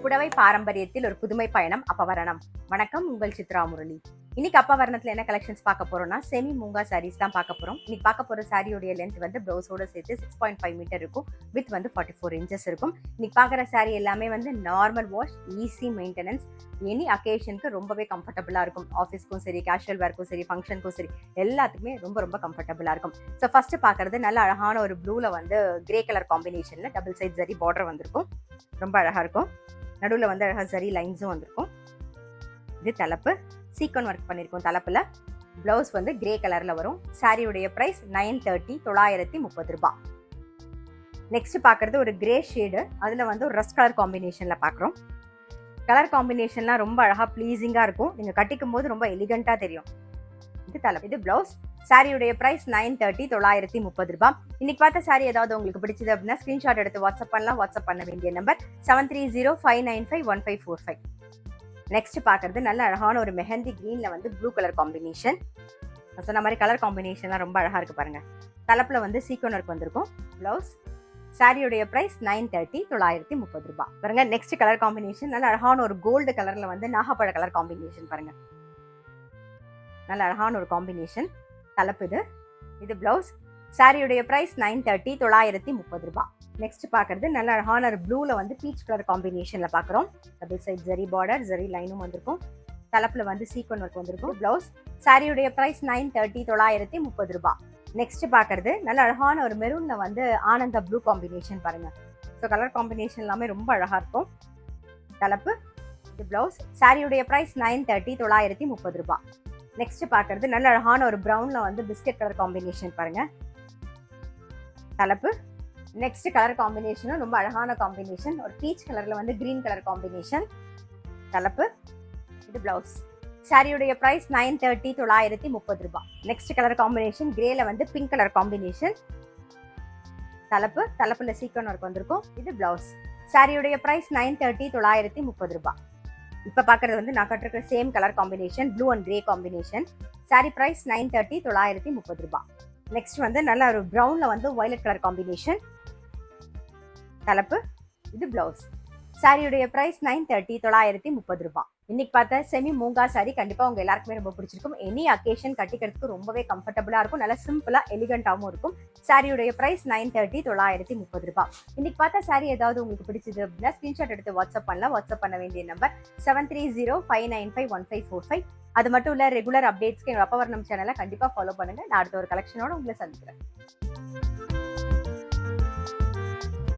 புடவை பாரம்பரியத்தில் ஒரு புதுமை பயணம் அப்பவரணம். வணக்கம், உங்கள் சித்ரா முரளி. இன்னைக்கு அப்பவரணத்துல என்ன கலெக்ஷன்ஸ் பார்க்க போறோம்னா செமி மூங்கா சாரீஸ் தான் பார்க்க போறோம். இன்னைக்கு பார்க்க போற சாரியோட லென்த் வந்து பிளவுஸோட சேர்த்து 6.5 மீட்டர் இருக்கும். வித் வந்து 44 இன்ச்சஸ் இருக்கும். இன்னைக்கு பார்க்குற சாரி எல்லாமே வந்து normal wash, easy maintenance, any அக்கேஷனுக்கு ரொம்பவே கம்ஃபர்டபுளா இருக்கும். ஆஃபீஸ்க்கும் சரி, கேஷுவல் வேர்க்கும் சரி, ஃபங்க்ஷனுக்கும் சரி, எல்லாத்துக்குமே ரொம்ப ரொம்ப கம்ஃபர்டபுளா இருக்கும். ஸோ ஃபர்ஸ்ட் பார்க்கறது நல்ல அழகான ஒரு ப்ளூல வந்து கிரே கலர் காம்பினேஷன்ல டபுள் சைட் ஜரி பார்டர் வந்திருக்கும். ரொம்ப அழகா இருக்கும். நடுவில் வந்து அழகா ஜரி லைன்ஸும் வந்திருக்கும். இது தலைப்பு, சீக்வன் ஒர்க் பண்ணியிருக்கோம் தலைப்புல. பிளவுஸ் வந்து கிரே கலர்ல வரும். சாரியுடைய பிரைஸ் 930, 930 ரூபாய். நெக்ஸ்ட் பார்க்கறது ஒரு கிரே ஷேடு, அதுல வந்து ஒரு ரஸ்ட் கலர் காம்பினேஷன்ல பார்க்குறோம். கலர் காம்பினேஷன்லாம் ரொம்ப அழகா ப்ளீசிங்கா இருக்கும். நீங்க கட்டிக்கும் போது ரொம்ப எலிகண்டா தெரியும். இது தலைப்பு, இது பிளவுஸ். சாரியுடைய பிரைஸ் 930, 930 ரூபாய். இன்னைக்கு பார்த்த சாரி ஏதாவது உங்களுக்கு பிடிச்சது அப்படின்னா ஸ்கிரீன்ஷாட் எடுத்து வாட்ஸ்அப் பண்ணலாம். வாட்ஸ்அப் பண்ண வேண்டிய நம்பர் 7305951545. நெக்ஸ்ட் பார்க்கறது நல்ல அழகான ஒரு மெஹந்தி கிரீன்ல வந்து ப்ளூ கலர் காம்பினேஷன். சொன்ன மாதிரி கலர் காம்பினேஷன்லாம் ரொம்ப அழகா இருக்கு பாருங்க. தலைப்புல வந்து சீக்வன் ஒர்க் வந்திருக்கும். பிளவுஸ். சாரியுடைய பிரைஸ் 930, 930 ரூபாய். பாருங்க, நெக்ஸ்ட் கலர் காம்பினேஷன் நல்ல அழகான ஒரு கோல்டு கலர்ல வந்து நாகப்பழ கலர் காம்பினேஷன் பாருங்க. நல்ல அழகான ஒரு காம்பினேஷன். தலைப்பு இது. இது பிளவுஸ். சாரியுடைய பிரைஸ் 930, 930 ரூபாய். நெக்ஸ்ட் பார்க்கறது நல்ல அழகான ஒரு ப்ளூல வந்து பீச் கலர் காம்பினேஷன்ல பார்க்குறோம். Double side zari border, zari லைனும் வந்திருக்கும். தலைப்புல வந்து சீக்வன் ஒர்க் வந்திருக்கும். பிளவுஸ். சாரியுடைய பிரைஸ் 930, 930 ரூபாய். நெக்ஸ்ட் பார்க்கறது நல்ல அழகான ஒரு மெரூன்ல வந்து ஆனந்த ப்ளூ காம்பினேஷன் பாருங்க. ஸோ கலர் காம்பினேஷன் எல்லாமே ரொம்ப அழகா இருக்கும். தலைப்பு, இது பிளவுஸ். சாரியுடைய பிரைஸ் 930, 930 ரூபாய். நெக்ஸ்ட் பார்க்கறது நல்ல அழகான ஒரு ப்ரௌன்ல வந்து பிஸ்கட் கலர் காம்பினேஷன் பாருங்க. தலைப்பு. நெக்ஸ்ட் கலர் காம்பினேஷனும் ரொம்ப அழகான காம்பினேஷன். ஒரு பீச் கலர்ல வந்து கிரீன் கலர் காம்பினேஷன். தலைப்பு, இது பிளவுஸ். சாரியுடைய பிரைஸ் 930, 930 ரூபாய். நெக்ஸ்ட் கலர் காம்பினேஷன் கிரேல வந்து பிங்க் கலர் காம்பினேஷன். தலைப்பு, தலைப்புல சீக்வன் ஒர்க் வந்திருக்கும். இது பிளவுஸ். சாரியுடைய பிரைஸ் 930, 930 ரூபாய். இப்ப பாக்குறது வந்து நான் கட்டிருக்கிற same colour combination, blue and grey combination. Sari price 930, 930 ரூபாய். நெக்ஸ்ட் வந்து நல்ல ஒரு ப்ரௌன்ல வந்து வயலட் கலர் காம்பினேஷன். தலைப்பு, இது பிளவுஸ். சாரியுடைய பிரைஸ் 930, 930 ரூபாய். இன்னைக்கு பார்த்த செமி மூங்கா சாரி கண்டிப்பா உங்க எல்லாருக்குமே ரொம்ப பிடிச்சிருக்கும். எனி அக்கேஷன் கட்டிக்கிறதுக்கு ரொம்பவே கம்ஃபர்டபுளா இருக்கும். நல்லா சிம்பிளா எலிகண்டாவும் இருக்கும். சாரியுடைய பிரைஸ் 930, 930 ரூபாய். இன்னைக்கு பார்த்த சாரி ஏதாவது உங்களுக்கு பிடிச்சது அப்படின்னா ஸ்கிரீன்ஷாட் எடுத்து வாட்ஸ்அப் பண்ணலாம். வாட்ஸ்அப் பண்ண வேண்டிய நம்பர் 7305951545. அது மட்டும் இல்ல, ரெகுலர் அப்டேட்ஸ்க்கு எங்க அப்பவரணம் சேனலை கண்டிப்பா ஃபாலோ பண்ணுங்க. நான் அடுத்த ஒரு கலெக்ஷனோட உங்களை சந்திக்கிறேன்.